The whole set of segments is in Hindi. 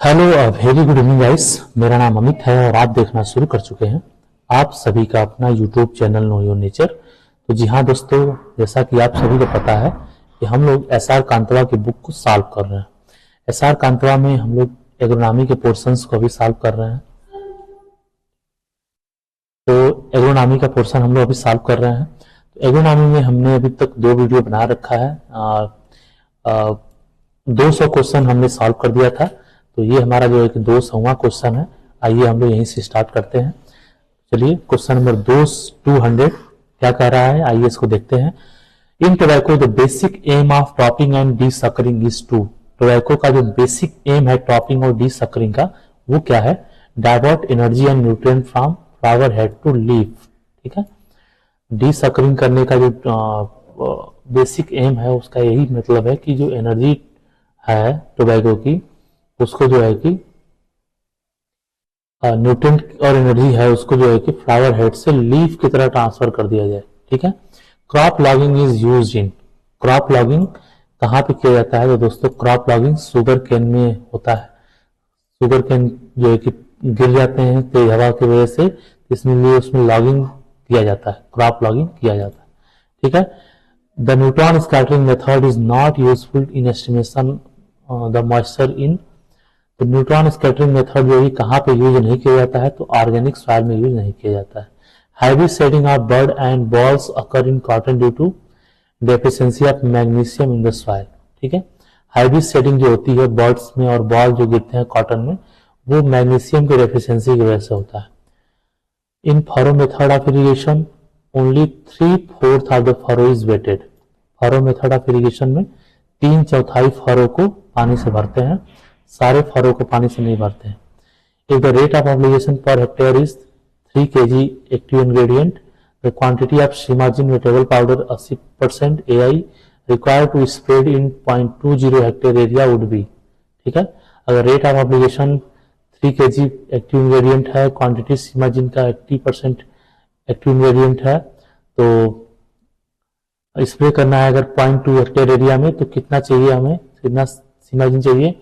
Hello, very good evening guys. मेरा नाम अमित है और आप देखना शुरू कर चुके हैं आप सभी का अपना YouTube channel know your nature. तो जी हाँ दोस्तों, जैसा कि आप सभी को पता है कि हम लोग एसआर कांतवा की बुक को सॉल्व कर रहे हैं। एसआर कांतवा में हम लोग एग्रोनॉमी के पोर्शंस को अभी सॉल्व कर रहे हैं। तो एग्रोनॉमी का पोर्शन हम लोग अभी सॉल्व कर रहे हैं। तो एग्रोनॉमी में हमने अभी तक 2 वीडियो बना रखा है। 200 क्वेश्चन हमने सॉल्व कर दिया था। तो ये हमारा जो एक 200वां क्वेश्चन है। आइए हम लोग यहीं से स्टार्ट करते हैं। चलिए क्वेश्चन नंबर 200 क्या कह रहा है, आइए इसको देखते हैं। In tobacco the basic aim of topping and desuckering is to. Tobacco का जो बेसिक एम है टॉपिंग और डी सकरिंग का, वो क्या है? Divert energy and nutrient from flower head to leaf. ठीक है, डी सकरिंग करने का जो बेसिक एम है उसका यही मतलब है कि जो एनर्जी है टोबैको की, उसको जो है कि न्यूट्रिएंट और एनर्जी है उसको जो है कि फ्लावर हेड से लीफ की तरह ट्रांसफर कर दिया जाए। ठीक है, crop logging is used in. Crop logging कहाँ पे किया जाता है? तो दोस्तों क्रॉप लॉगिंग शुगर केन में होता है। शुगर केन जो है कि गिर जाते हैं तेज हवा की वजह से, इसलिए उसमें लॉगिंग किया जाता है, क्रॉप लॉगिंग किया जाता है। ठीक है, the neutron scattering method is not useful in estimation the moisture in. तो न्यूट्रॉन स्कैटरिंग मेथड जो है कहाँ पे यूज नहीं किया जाता है? तो ऑर्गेनिक सॉइल में यूज नहीं किया जाता है। Hybrid setting of bird and bolls occur in cotton due to deficiency of magnesium in the soil. ठीक है, हाइब्रिड सेटिंग जो होती है बर्ड्स में और बॉल जो गिरते हैं कॉटन में, वो मैग्नीशियम की डेफिशिएंसी की वजह से होता है। In furrow method of irrigation only 3/4 of the furrow is wetted. Furrow method of irrigation में 3/4 फरो को पानी से भरते हैं, सारे फरों को पानी से नहीं भरते हैं। If the rate of application per hectare is 3 kg active ingredient, the quantity of simazine wettable powder 80% AI required to spread in 0.20 hectare area would be. ठीक है, अगर rate of application 3 kg active ingredient है, क्वांटिटी सीमाजिन का 80% एक्टिव इंग्रेडिएंट है, तो स्प्रे करना है अगर 0.2 हेक्टेयर एरिया में, तो कितना चाहिए हमें? कितना सीमाजिन चाहिए?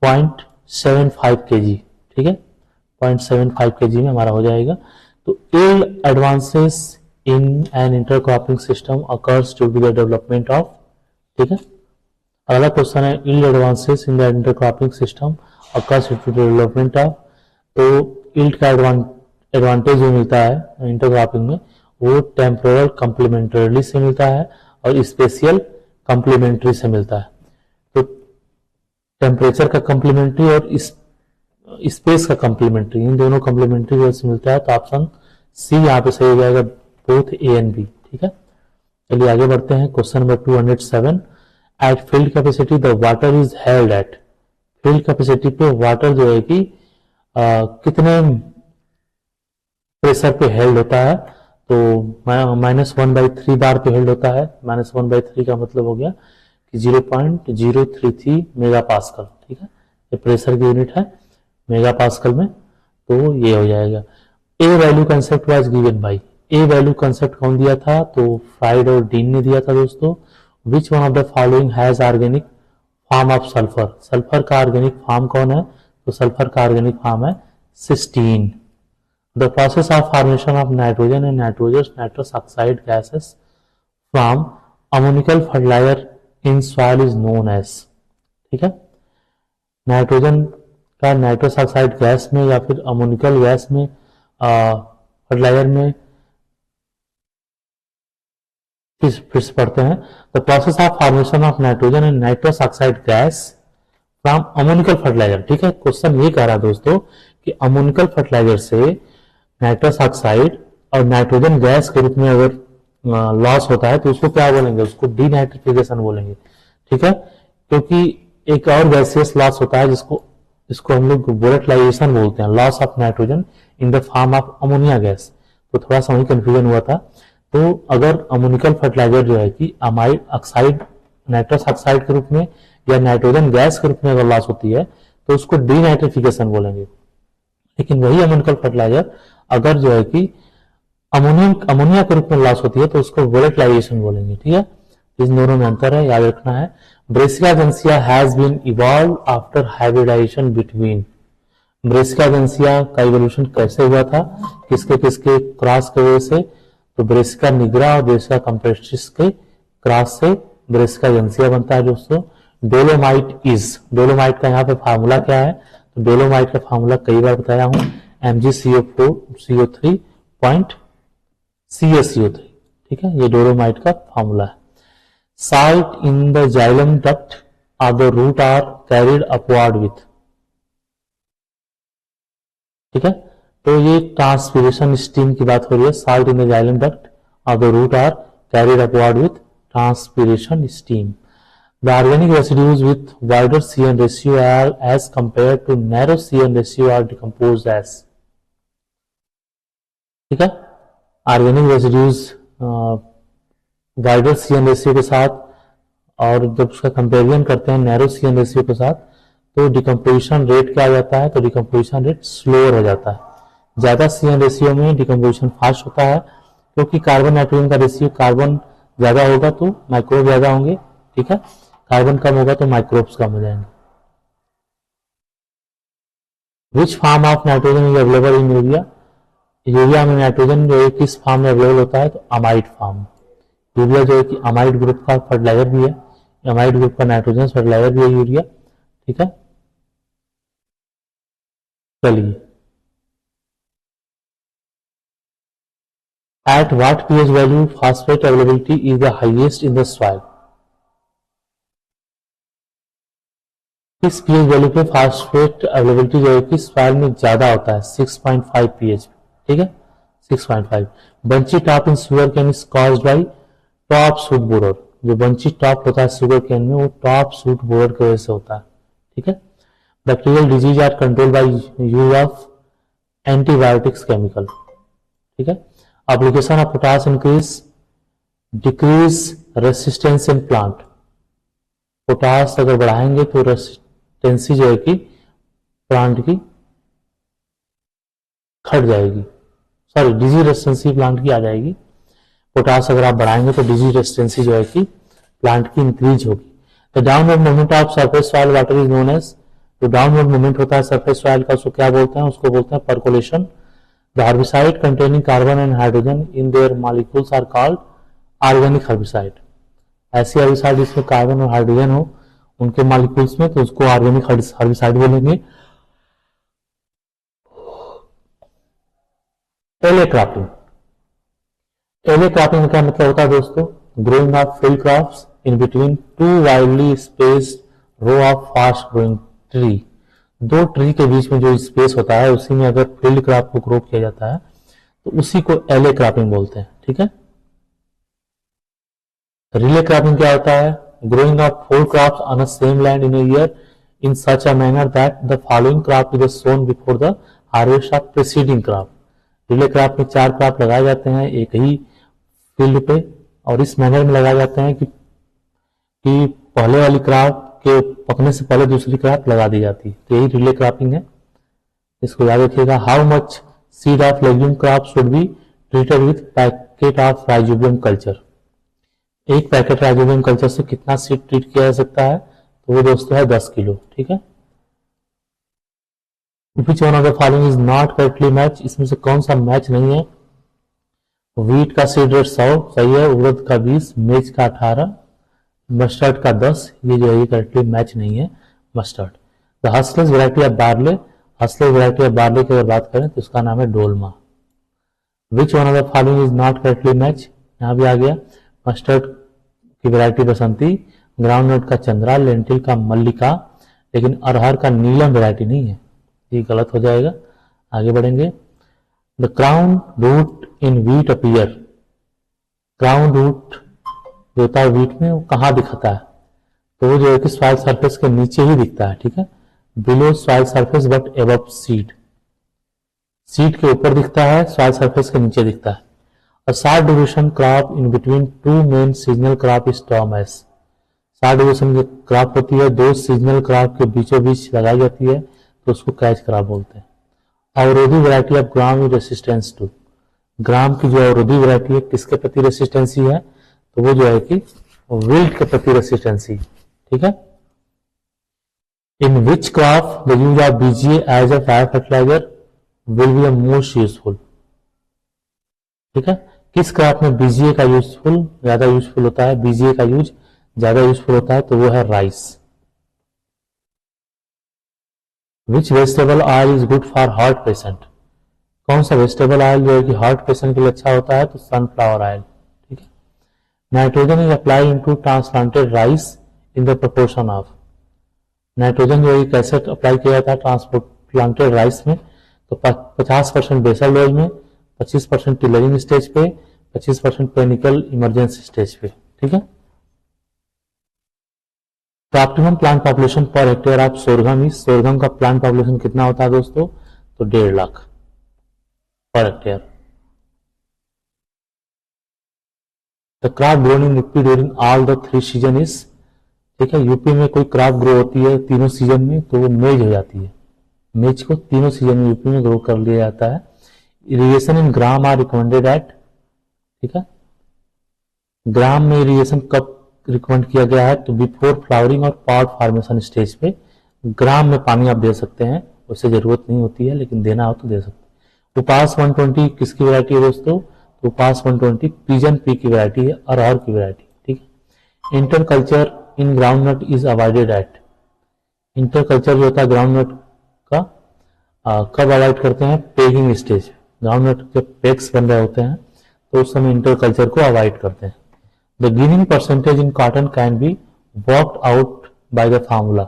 0.75 kg। ठीक है, 0.75 kg में हमारा हो जाएगा। तो yield advances in an intercropping system occurs due to the development of। ठीक है, अगला क्वेश्चन है yield advances in the intercropping system occurs due to the development of। तो yield का एडवांटेज जो मिलता है इंटरक्रॉपिंग में, वो टेम्पोरल कम्प्लीमेंटरी से मिलता है और स्पेशियल कम्प्लीमेंट्री से मिलता है। तो टेम्परेचर का कम्प्लीमेंट्री और स्पेस का कम्प्लीमेंट्री, इन दोनों कम्प्लीमेंट्री वजह से मिलता है। तो ऑप्शन सी यहाँ पे सही हो जाएगा, बोथ ए एंड बी। ठीक है, चलिए आगे बढ़ते हैं। Question number 207, eight field capacity the water is held at. Field capacity पे वाटर जो है कि कितने प्रेशर पे हेल्ड होता है? तो -1/3 बार पे हेल्ड होता है। -1/3 का मतलब हो गया कि 0.033 मेगा पास्कल। ठीक है, ये प्रेशर की यूनिट है मेगा पास्कल में, तो ये हो जाएगा। A value concept was given by. A value concept कौन दिया था? तो फ्राइड और डीन ने दिया था दोस्तों। Which one of the following has organic form of sulphur. Sulphur का ऑर्गेनिक फॉर्म कौन है? तो सल्फर का ऑर्गेनिक फॉर्म है cysteine. The process of formation of nitrogen and nitrous oxide gases from ammoniacal fertiliser in soil is known as. ठीक है, नाइट्रोजन का नाइट्रस ऑक्साइड गैस में या फिर अमोनिकल गैस में फर्टिलाइजर में फिर से पढ़ते हैं। The process of formation of nitrogen and nitrous oxide gas from ammoniacal fertiliser. ठीक है, क्वेश्चन ये कह रहा है दोस्तों कि अमोनिकल फर्टिलाइजर से नाइट्रस ऑक्साइड और नाइट्रोजन गैस के रूप में अगर लॉस होता है तो उसको क्या बोलेंगे? उसको डीनाइट्रिफिकेशन बोलेंगे। ठीक है, क्योंकि एक और गैसियस लॉस होता है जिसको हम लोग वोलेटिलाइजेशन बोलते हैं, loss of nitrogen in the form of ammonia gas. तो थोड़ा सा वही कंफ्यूजन हुआ था। तो अगर अमोनिकल फर्टिलाइजर जो है कि अमाइड ऑक्साइड नाइट्रस ऑक्साइड के रूप में या नाइट्रोजन गैस के रूप में अगर लॉस होती है तो उसको डीनाइट्रिफिकेशन बोलेंगे। लेकिन वही अमोनिकल फर्टिलाइजर अगर जो है कि अमोनिया के रूप में लॉस होती है तो उसको वोलेटिलाइजेशन बोलेंगे। ठीक है, इन दोनों में अंतर है, याद रखना है। Brassica juncea has been evolve after hybridisation between. Brassica juncea का इवोल्यूशन कैसे हुआ था, किसके किसके क्रॉस की वजह से? तो ब्रेसिका निग्रा और ब्रेसिका कंप्रेस्टिस के क्रॉस से ब्रेसिका जेंसिया बनता है दोस्तों। डोलोमाइट का यहाँ पे फार्मूला क्या है? तो डोलोमाइट का फार्मूला कई बार बताया हूं, MgCO4CO3 पॉइंट CaCO3, ठीक है, ये डोलोमाइट का फार्मूला है। Salt in the xylem duct of the root are carried upward with, ठीक है, तो ये ट्रांसपिरेशन स्टीम की बात हो रही है। Salt in the xylem duct of the root are carried upward with transpiration steam. The organic residues with wider CN ratio are as compared to narrow CN ratio are decomposed as, ठीक है, organic residues wider CN ratio के साथ और जब उसका कंपेरिजन करते हैं नैरो CN रेशियो के साथ तो डिकम्पोजिशन रेट क्या आ जाता है? तो डिकम्पोजिशन रेट स्लोअर हो जाता है। ज्यादा CN रेशियो में डिकम्पोजिशन फास्ट होता है क्योंकि कार्बन नाइट्रोजन का रेशियो, कार्बन ज्यादा होगा तो माइक्रोब ज्यादा होंगे, ठीक है, कार्बन कम होगा तो माइक्रोब्स कम हो जाएंगे। Which form of nitrogen is available in urea? Urea में नाइट्रोजन जो है किस फॉर्म में अवेलेबल होता है? तो अमाइड फॉर्म। यूरिया जो है कि अमाइड ग्रुप का फर्टिलाइजर भी है, अमाइड ग्रुप का नाइट्रोजन फर्टिलाइजर भी है यूरिया, ठीक है। चलिए, at what pH value phosphate availability is the highest in the soil? इस पीएच वैल्यू पे फास्फेट अवेलेबिलिटी जो है कि सॉइल में ज्यादा होता है, 6.5 पीएच, ठीक है, 6.5। Bunchy top in sugar cane is caused by top suit borer. जो बंची टॉप होता है शुगर कैन में वो टॉप सूट बोरर की वजह से होता है, ठीक है। Bacterial disease are control by use of antibiotics chemical, ठीक है। Application of potash increase decrease resistance in plant. Potash अगर बढ़ाएंगे तो रेसिस्टेंसी जो है कि प्लांट की घट जाएगी, सॉरी डिजीज रेसिस्टेंसी प्लांट की आ जाएगी। पोटाश अगर आप बढ़ाएंगे तो डिजीज रेसिस्टेंसी जो है कि प्लांट की इंक्रीज होगी। The downward movement of surface soil water is known as, जो डाउनवर्ड मूवमेंट होता है सरफेस सॉइल का उसको क्या बोलते हैं? उसको बोलते हैं percolation. The herbicide containing carbon and hydrogen in their molecules are called organic herbicide. ऐसी हर्बिसाइड जिसमें कार्बन और हाइड्रोजन हो उनके मॉलिक्यूल्स में, तो उसको ऑर्गेनिक हर्बिसाइड बोलेंगे। एले क्रॉपिंग, एले क्रॉपिंग का मतलब होता है दोस्तों growing of field crops in between two widely spaced row of fast growing tree. दो ट्री के बीच में जो स्पेस होता है उसी में अगर फील्ड क्रॉप को ग्रो किया जाता है तो उसी को एले क्रॉपिंग बोलते हैं, ठीक है। रिले क्रॉपिंग क्या होता है? Growing of 4 crops on a same land in a year in such a manner that the following crop is sown before the harvest of preceding crop. Relay crop में 4 क्रॉप लगाए जाते हैं एक ही फील्ड पे और इस मैनर में लगाए जाते हैं कि पहले वाली क्रॉप के पकने से पहले दूसरी क्रॉप लगा दी जाती है, तो यही रिले क्रॉपिंग है। इसको याद रखिएगा। How much seed of legume crop should be treated with packet of rhizobium culture. एक पैकेट राइजोबियम कल्चर से कितना सीड ट्रीट किया जा सकता है? तो वो दोस्तों है 10 किलो, ठीक है। Which one of the following is not correctly match? इसमें से कौन सा मैच नहीं है? वीट का सीड रेट 100 सही है, उड़द का 20, मिर्च का 18, मस्टर्ड का 10, ये जो है करेक्टली मैच नहीं है mustard. The hulless variety of barley, hulless variety of barley की अगर बात करें तो उसका नाम है Dolma. Which one of the following is not correctly match? यहाँ भी आ गया मस्टर्ड की वैरायटी बसंती, ग्राउंडनट का चंद्रा, लेंटिल का मल्लिका, लेकिन अरहर का नीलम वैरायटी नहीं है, ये गलत हो जाएगा। आगे बढ़ेंगे। The crown root in wheat appear, crown root जो होता है वीट में वो कहाँ दिखता है? तो वो जो है कि सॉइल सरफेस के नीचे ही दिखता है, ठीक है, below soil surface but above seed. Seed के ऊपर दिखता है, सॉइल सरफेस के नीचे दिखता है। A short duration crop in between two main seasonal crop is termed as, short duration की क्रॉप होती है, दो सीजनल क्रॉप के बीचों बीच लगाई जाती है तो उसको कैच क्रॉप बोलते हैं। अवरोधी variety of gram resistance to, gram की जो अवरोधी वैरायटी है किसके प्रति रेसिस्टेंसी है? तो वो जो है कि विल्ट के प्रति रेसिस्टेंसी, ठीक है। In which crop the use of BGA as a fire fertiliser will be the most useful. ठीक है, किस क्रॉप में बीजीए का ज्यादा यूजफुल होता है, बीजीए का यूज ज्यादा यूजफुल होता है, तो वो है rice. Which vegetable oil is good for heart patient. कौन सा वेजिटेबल ऑयल जो है कि हार्ट पेशेंट के लिए अच्छा होता है, तो सनफ्लावर ऑयल। ठीक है। Nitrogen is applied into transplanted rice in the proportion of. Nitrogen जो है कैसे अप्लाई किया जाता है ट्रांसप्लांटेड राइस में, तो 50% बेसल डोज में, 25% टिलरिंग स्टेज पे, 25% पेनिकल इमरजेंसी स्टेज पे। ठीक है। तो optimum plant population per hectare of sorghum is, sorghum का प्लांट पॉपुलेशन कितना होता है दोस्तों, तो 1.5 lakh per hectare. The crop grown in UP during all the 3 season is. ठीक है, यूपी में कोई क्रॉप ग्रो होती है तीनों सीजन में, तो वो मेज हो जाती है। मेज को तीनों सीजन में यूपी में ग्रो कर लिया जाता है। Irrigation in gram are recommended at. ठीक है, ग्राम में इरिगेशन कब रिकमेंड किया गया है, तो बिफोर फ्लावरिंग और पॉट फॉर्मेशन स्टेज पे ग्राम में पानी आप दे सकते हैं, उससे जरूरत नहीं होती है, लेकिन देना हो तो दे सकते हैं। उपास 120 किसकी वैरायटी है दोस्तों, तो उपास 120 पिजन पी की वैरायटी है, अरहर की वैरायटी। ठीक है। Inter culture in groundnut is avoided eight. Inter culture जो होता है ग्राउंडनट का कब अवॉइड करते हैं, पेगिंग स्टेज। ग्राउंडनट जब पेग्स बन रहे होते हैं तो उस समय इंटर कल्चर को अवॉइड करते हैं। The ginning percentage in cotton can be worked out by the formula.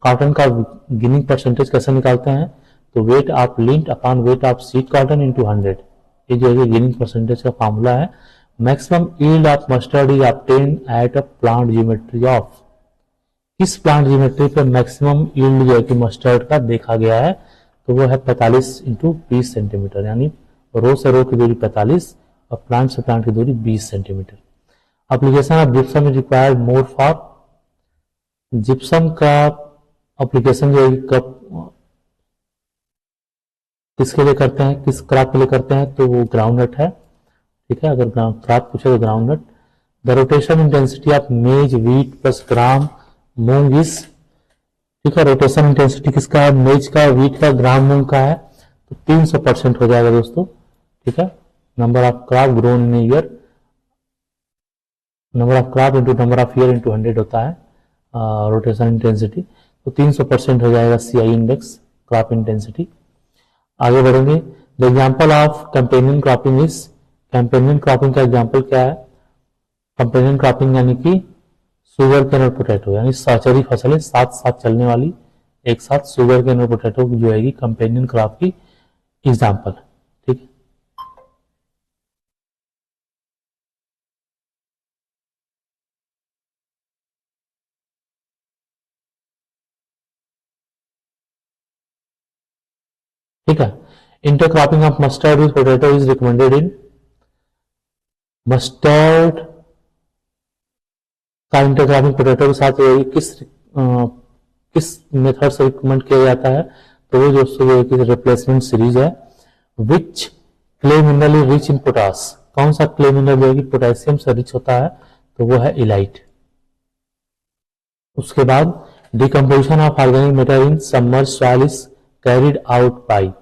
Cotton का गिनिंग परसेंटेज कैसे निकालते हैं, तो weight of lint upon weight of seed cotton into 100। ये जो है गिनिंग परसेंटेज का फार्मूला है। Maximum yield of mustard is obtain at a plant geometry of. इस प्लांट ज्योमेट्री पे मैक्सिमम यील्ड जो है कि मस्टर्ड का देखा गया है, तो वो है 45 इंटू 20 सेंटीमीटर, यानी रो से रो की दूरी 45 और प्लांट से प्लांट की दूरी 20 centimetre. Application of gypsum is required more for. Gypsum का एप्लीकेशन जो है कब किसके लिए करते हैं, किस क्रॉप के लिए करते हैं, तो वो ग्राउंडनट है। ठीक है, अगर क्रॉप पूछे तो groundnut. The rotation intensity of मेज wheat plus gram moong is. ठीक है, रोटेशन इंटेंसिटी किसका है, मेज का, व्हीट का, ग्राम मूंग का है, तो 300% हो जाएगा दोस्तों। ठीक है, number of crop grown in year, number of crop into number of year into 100 होता है रोटेशन इंटेंसिटी, तो 300% हो जाएगा सीआई इंडेक्स, क्रॉप इंटेंसिटी। आगे बढ़ेंगे। The example of companion cropping is. Companion cropping का एग्जाम्पल क्या है, कंपेनियन क्रॉपिंग यानी कि शुगर केन और पोटैटो, यानी सहचरी फसलें साथ साथ चलने वाली, एक साथ शुगर केन और पोटैटो जो है कंपेनियन क्रॉप की एग्जाम्पल। ठीक है, ठीक है। Intercropping of mustard with potato is recommended in. Mustard का इंटरक्रॉपिंग पोटैटो के साथ किस मेथड से रिकमेंड किया जाता है, तो वो जो रिप्लेसमेंट सीरीज है। Which clay mineral is rich in potash. कौन सा क्ले मिनरल जो है कि पोटेशियम से रिच होता है, तो वो है इलाइट। उसके बाद decomposition of organic matter in submerge soil is carried out by.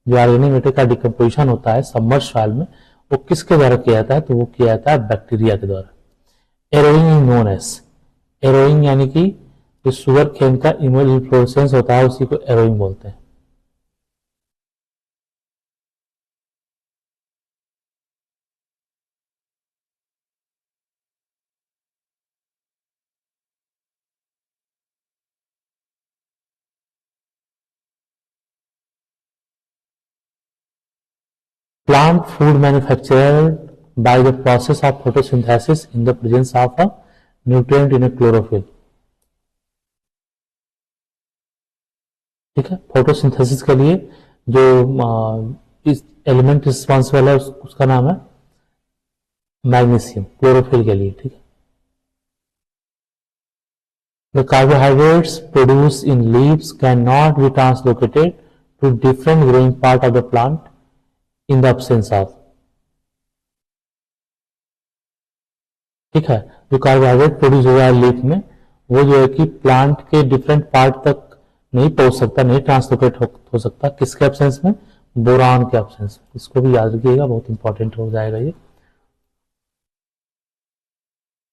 जो ऑर्गेनिक मैटर का डिकम्पोजिशन होता है सबमर्ज सॉइल में, वो किसके द्वारा किया जाता है, तो वो किया जाता है बैक्टीरिया के द्वारा। Arrowing is known as. Arrowing यानी कि जो शुगर केन का इन्फ्लोरेसेंस होता है उसी को एरोइंग बोलते हैं। Plant food manufactured by the process of photosynthesis in the presence of a nutrient in a chlorophyll। ठीक है, फोटोसिंथेसिस के लिए जो इस एलिमेंट रिस्पॉन्सिबल है उसका नाम है मैग्नीशियम, क्लोरोफिल के लिए। ठीक है। The carbohydrates produced in leaves cannot be translocated to different growing part of the plant in the absence of। ठीक है, जो कार्बोहाइड्रेट प्रोड्यूस हो रहा है लीफ में, वो जो है कि प्लांट के डिफरेंट पार्ट तक नहीं पहुंच सकता, नहीं ट्रांसलोकेट हो सकता, किसके एब्सेंस में? बोरान के एब्सेंस में। इसको भी याद रखिएगा, बहुत इंपॉर्टेंट हो जाएगा ये।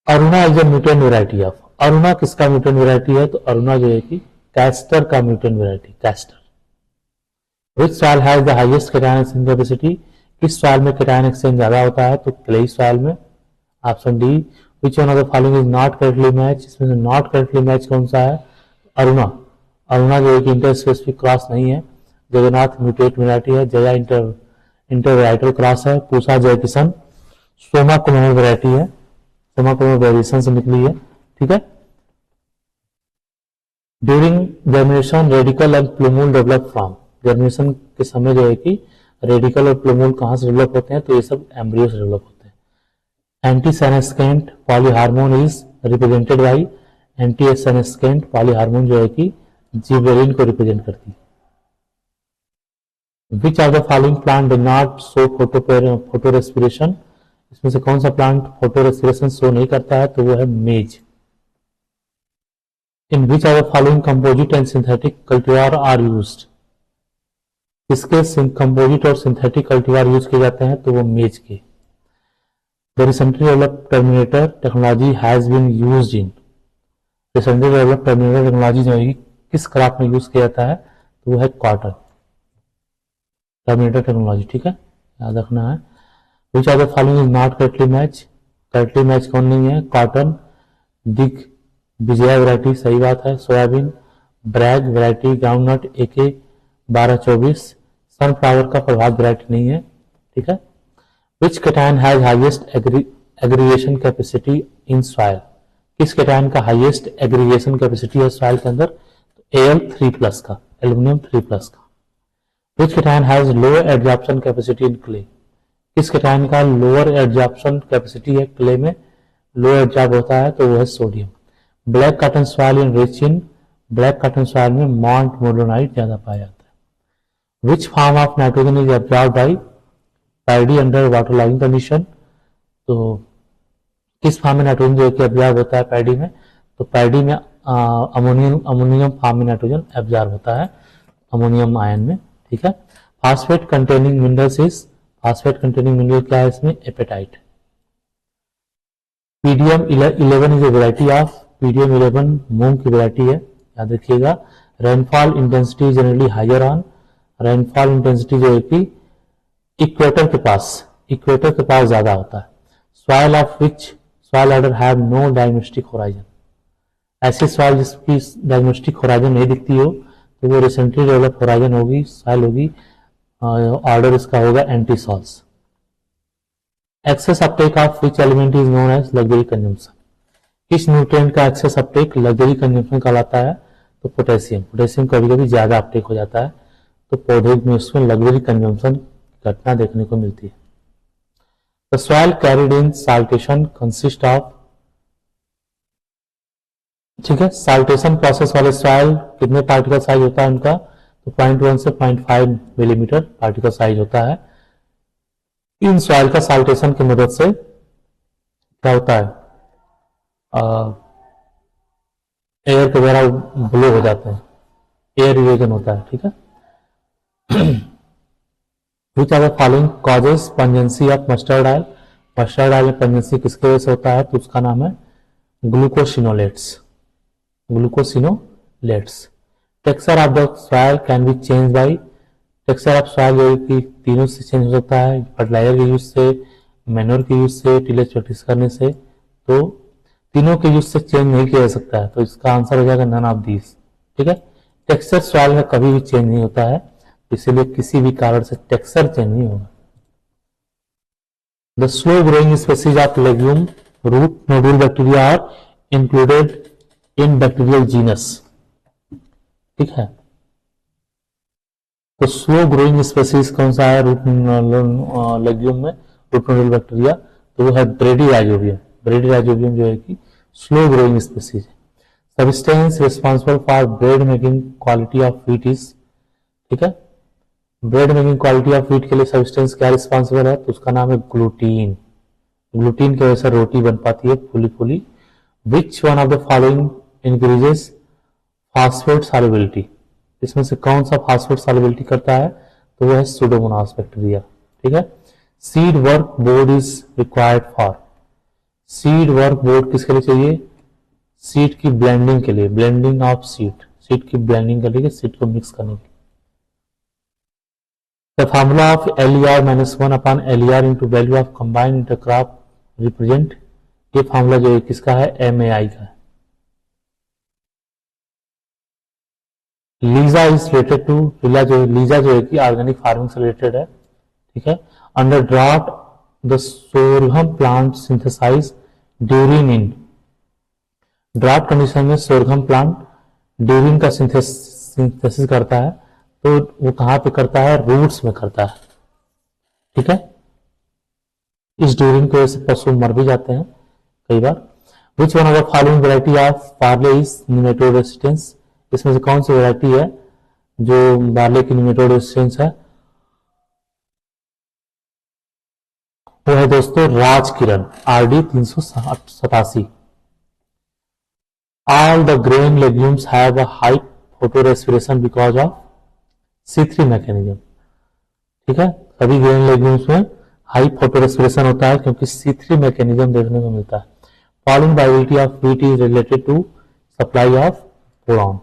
Aruna is a mutant variety of, Aruna किसका म्यूटेंट वेराइटी है? तो अरुणा जो है कि कैस्टर का mutant variety, castor. Which soil has the highest cation exchange capacity, किस सॉइल में कैटायन एक्सचेंज ज्यादा होता है? तो क्लेई सॉइल में। Option D. Which one of the following is not correctly match, इसमें से नॉट करेक्टली मैच कौन सा है? अरुणा। अरुणा जो है कि इंटर स्पेसिफिक क्रॉस नहीं है। जगन्नाथ म्यूटेट वेराइटी है। जया इंटर वेराइटल क्रॉस है। पूसा जय किशन सोमा कुमार वेराइटी है, सोमा कुमार वेरिएशन से निकली है। ठीक है। During germination radical and plumule develop from, germination के समय जो है कि रेडिकल और प्लूमूल कहां से डेवलप होते हैं? तो ये सब एम्ब्रियो से डेवलप होते हैं। Anti senescent polyhormone is represented by, anti senescent polyhormone जो है कि जिबरेलिन को रिप्रेजेंट करती है। Which of the following plant does not show photo respiration, इसमें से कौन सा प्लांट फोटो रेस्पिरेशन शो नहीं करता है? तो वो है maize. In which of the following composite and synthetic cultivar are used, किसके कंपोजिट और सिंथेटिक कल्टीवार यूज किए जाते हैं? तो वो मेज के। The recently developed terminator technology has been used in, recently developed terminator technology जो है किस क्रॉप में यूज किया जाता है? तो वो है कॉटन टर्मिनेटर टेक्नोलॉजी। ठीक है, याद रखना है। Which of the following is not correctly match, correctly match कौन नहीं है? कॉटन। दिग विजया वैरायटी सही बात है। Soybean. Bragg variety groundnut AK 1224, sunflower का प्रभाव वैरायटी नहीं है। ठीक है। Which cation has highest aggregation capacity in soil, किस कैटायन का हाईएस्ट एग्रीगेशन कैपेसिटी है सॉइल के अंदर? तो Al3+ का, एल्यूमिनियम 3+ का। Which cation has lower absorption capacity in clay, किस कैटायन का लोअर एब्जॉर्प्शन कैपेसिटी है क्ले में, लो एब्जॉर्ब होता है? तो वो है sodium. Black cotton soil in rich in, black cotton soil में मॉन्ट मोलोनाइट ज्यादा पाया जाता है। Which form of nitrogen is absorb by paddy under water logging condition, तो किस फॉर्म में नाइट्रोजन जो है कि एब्जॉर्ब होता है पैडी में? तो पैडी में अमोनियम फॉर्म में नाइट्रोजन एब्जॉर्ब होता है, अमोनियम आयन में। ठीक है। Phosphate containing minerals is, phosphate containing mineral क्या है इसमें? Apatite. PDM11 is a variety of, PDM11 मूंग की वैरायटी है, याद रखिएगा। Rainfall intensity generally higher on, rainfall intensity जो है कि इक्वेटर के पास ज्यादा होता है। Soil of which soil order have no diagnostic horizon, ऐसी सॉइल जिसकी डायग्नोस्टिक होराइजन नहीं दिखती हो तो वो रिसेंटली डेवलप होराइजन होगी, सॉइल होगी, ऑर्डर इसका होगा entisols. Excess uptake of which element is known as luxury consumption, किस न्यूट्रिएंट का एक्सेस अपटेक लग्जरी कंजम्पशन कहलाता है? तो पोटेशियम। पोटेशियम कभी कभी ज्यादा अपटेक हो जाता है तो पौधे में उसमें लग्जरी कंजम्पशन घटना देखने को मिलती है। The soil carried in saltation consist of, ठीक है, साल्टेशन प्रोसेस वाले सॉइल कितने पार्टिकल साइज होता है उनका? तो 0.1 से 0.5 मिलीमीटर पार्टिकल साइज होता है। इन सॉइल का साल्टेशन की मदद से क्या होता है? एयर के द्वारा ब्लो हो जाते हैं, एयर इवेजन होता है। ठीक है। Which are the following causes pungency of mustard oil, mustard oil में पंजेंसी किसके वजह से होता है? तो उसका नाम है glucosinolates, glucosinolates. Texture of the soil can be change by, texture of soil जो कि तीनों से चेंज हो सकता है, फर्टिलाइजर के यूज से, मैन्योर के यूज से, टिलेज प्रैक्टिस करने से, तो तीनों के यूज से चेंज नहीं किया जा सकता है, तो इसका आंसर हो जाएगा नन ऑफ दीज। ठीक है। टेक्सचर सॉइल में कभी भी चेंज नहीं होता है, इसीलिए किसी भी कारण से टेक्सचर चेंज नहीं होगा। The slow growing species of legume root nodule bacteria are included in bacterial genus. ठीक है। तो स्लो ग्रोइंग स्पीसीज कौन सा है रूट लेग्यूम में, रूट नोडुल बैक्टीरिया? तो वो है ब्रेडीराइजोबियम। ब्रेडीराइजोबियम जो है कि स्लो ग्रोइंग स्पीसीज है। Substance responsible for bread making quality of wheat is, ठीक है, bread making quality of wheat के लिए सब्सटेंस क्या रिस्पॉन्सिबल है? तो उसका नाम है ग्लूटीन। ग्लूटीन की वजह से रोटी बन पाती है फूली फूली। विच one of the following increases phosphate solubility. इसमें से कौन सा फास्फेट सॉल्युबिलिटी करता है, तो वो है सुडोमोनास बैक्टीरिया। ठीक है। Seed work board is required for, seed work board किसके लिए चाहिए, सीड की ब्लेंडिंग के लिए, ब्लेंडिंग ऑफ सीड, सीड की ब्लेंडिंग के लिए, सीड को मिक्स करने के लिए। The formula of LER -1 upon LER into value of combined intercrop represent, ये फार्मूला जो है किसका है, MAI का है। LISA is related to, LISA जो है कि ऑर्गेनिक फार्मिंग से रिलेटेड है। ठीक है। Under draft the sorghum plant synthesize dhurrin in, draft condition में सोरघम प्लांट ड्यूरिन का सिंथेसिस करता है, तो वो कहां पे करता है, रूट्स में करता है। ठीक है। इस ड्यूरिन की वजह से पशु मर भी जाते हैं कई बार। Which one of the following variety of barley is nematode resistance, इसमें से कौन सी वैरायटी है जो बार्ले की निमेटोड रेसिस्टेंस है, वो है दोस्तों Rajkiran RD 387। All the grain legumes have a high photo respiration because of C3 mechanism. ठीक है। सभी ग्रेन लेग्यूम्स में हाई फोटो रेस्पिरेशन होता है क्योंकि C3 मैकेनिज्म देखने को मिलता है। Following viability of wheat is related to supply of boron.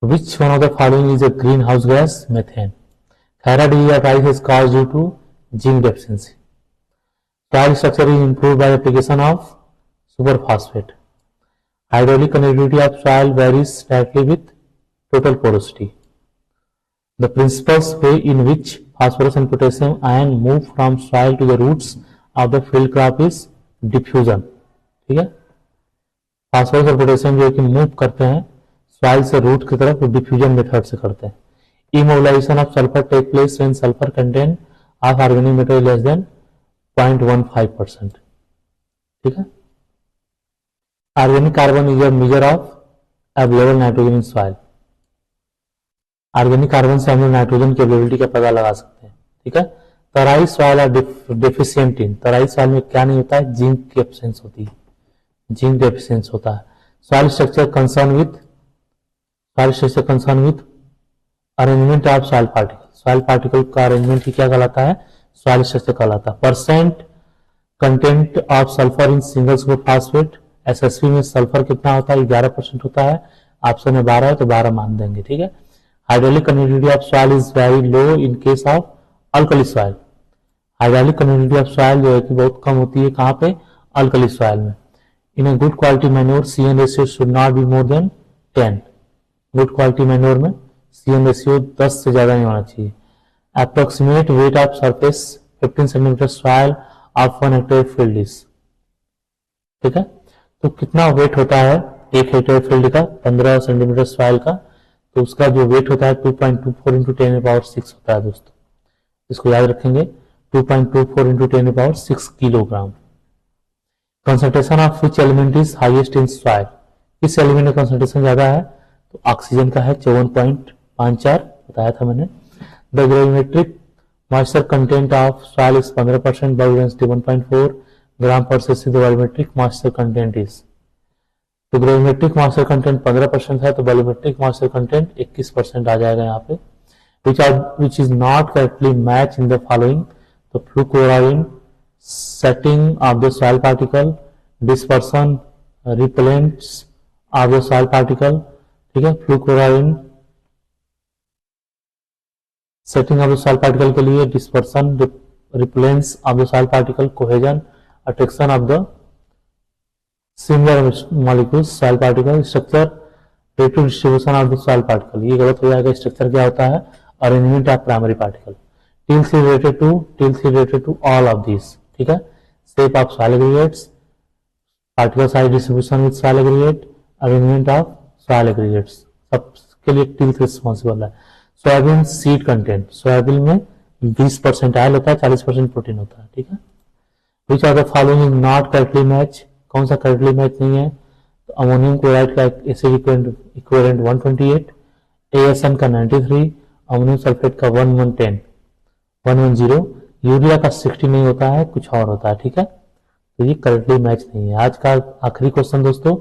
Which one of the following is a greenhouse gas? Methane. Thyroid disease of rice is caused due to zinc deficiency. Soil structure is improved by application of superphosphate. Hydraulic conductivity of soil varies slightly with total porosity. The principal way in which phosphorus and potassium ion move from soil to the roots of the field crop is diffusion. ठीक है। फास्फोरस और पोटेशियम जो है कि मूव करते हैं सॉइल से रूट की तरफ, डिफ्यूजन मेथड से करते हैं। Immobilisation of sulphur take place when sulphur content of organic matter less than 0.15%। ठीक है। Organic carbon is a major of available nitrogen in soil, organic carbon से हम लोग नाइट्रोजन की अवेलेबिलिटी का पता लगा सकते हैं। ठीक है। Terai soil are deficient in, Terai soil में क्या नहीं होता है, जिंक की एब्सेंस होती है, जिंक डेफिशिएंस होता है। Soil structure concern with arrangement of soil particle, soil particle का अरेंजमेंट ही क्या कहलाता है, सॉइल स्ट्रक्चर कहलाता है। Percent content of sulphur in single super phosphate, SSP में सल्फर कितना होता है, 11% होता है। ऑप्शन में 12 है तो 12 मान देंगे। ठीक है। Hydraulic conductivity of soil is very low in case of alkali soil, hydraulic conductivity of soil जो है कि बहुत कम होती है कहां पे, अल्कली सॉइल में। In a good quality manure CN ratio should not be more than 10, good quality manure में CN रेशियो 10 से ज्यादा नहीं होना चाहिए। Approximate weight of surface 15 centimetre soil of 1 hectare field is. ठीक है। तो कितना वेट होता है 1 हेक्टेयर फील्ड का, 15 सेंटीमीटर सॉइल का, तो उसका जो वेट होता है 2.24 इंटू 10⁶ होता है दोस्तों, इसको याद रखेंगे, 2.24 into 10⁶ kilogram. Concentration of which element is highest in soil, किस एलिमेंट का कंसंट्रेशन ज्यादा है, तो ऑक्सीजन का है 54.54 बताया था मैंने। The gravimetric moisture content of soil is 15%, bio density 1.4 ग्राम पर cc। The volumetric moisture content is, तो ग्रेविमेट्रिक मॉइस्चर कंटेंट 15% है तो वॉल्यूमेट्रिक मॉइस्चर कंटेंट 21% आ जाएगा यहाँ पे। Which is not correctly match in the following, तो flocculation, setting of the soil particle, dispersion, repellents of the soil particle. ठीक है। Flocculation setting of the soil particle के लिए, dispersion, repellents of the soil particle, cohesion, attraction of the similar molecules soil particle, structure, rate of distribution of the soil particle, ये गलत हो जाएगा। स्ट्रक्चर क्या होता है, arrangement of primary particle. टिल्स related to all of this. ठीक है। Shape of soil aggregates, particle size distribution with soil aggregate, arrangement of soil aggregates, सबके लिए टिल्स रिस्पॉन्सिबल है। सोयाबीन सीड कंटेंट, सोयाबीन में 20% ऑयल होता है, 40% प्रोटीन होता है। ठीक है। Which are the following is not correctly match, कौन सा करेक्टली मैच नहीं है, तो अमोनियम क्लोराइड का एसिड इक्विवेलेंट 128, ASN का 93, अमोनियम सल्फेट का 110, यूरिया का 60 नहीं होता है, कुछ और होता है। ठीक है। तो ये करेक्टली मैच नहीं है। आज का आखिरी क्वेश्चन दोस्तों,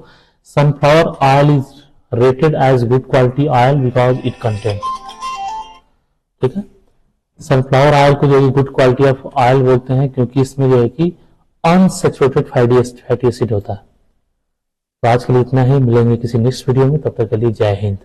sunflower oil is rated as good quality oil because it content, ठीक है। सनफ्लावर ऑयल को जो है गुड क्वालिटी ऑफ ऑयल बोलते हैं क्योंकि इसमें जो है कि अनसैचुरेटेड फैटी एसिड होता है। तो आज के लिए इतना ही, मिलेंगे किसी नेक्स्ट वीडियो में, तब तक के लिए जय हिंद।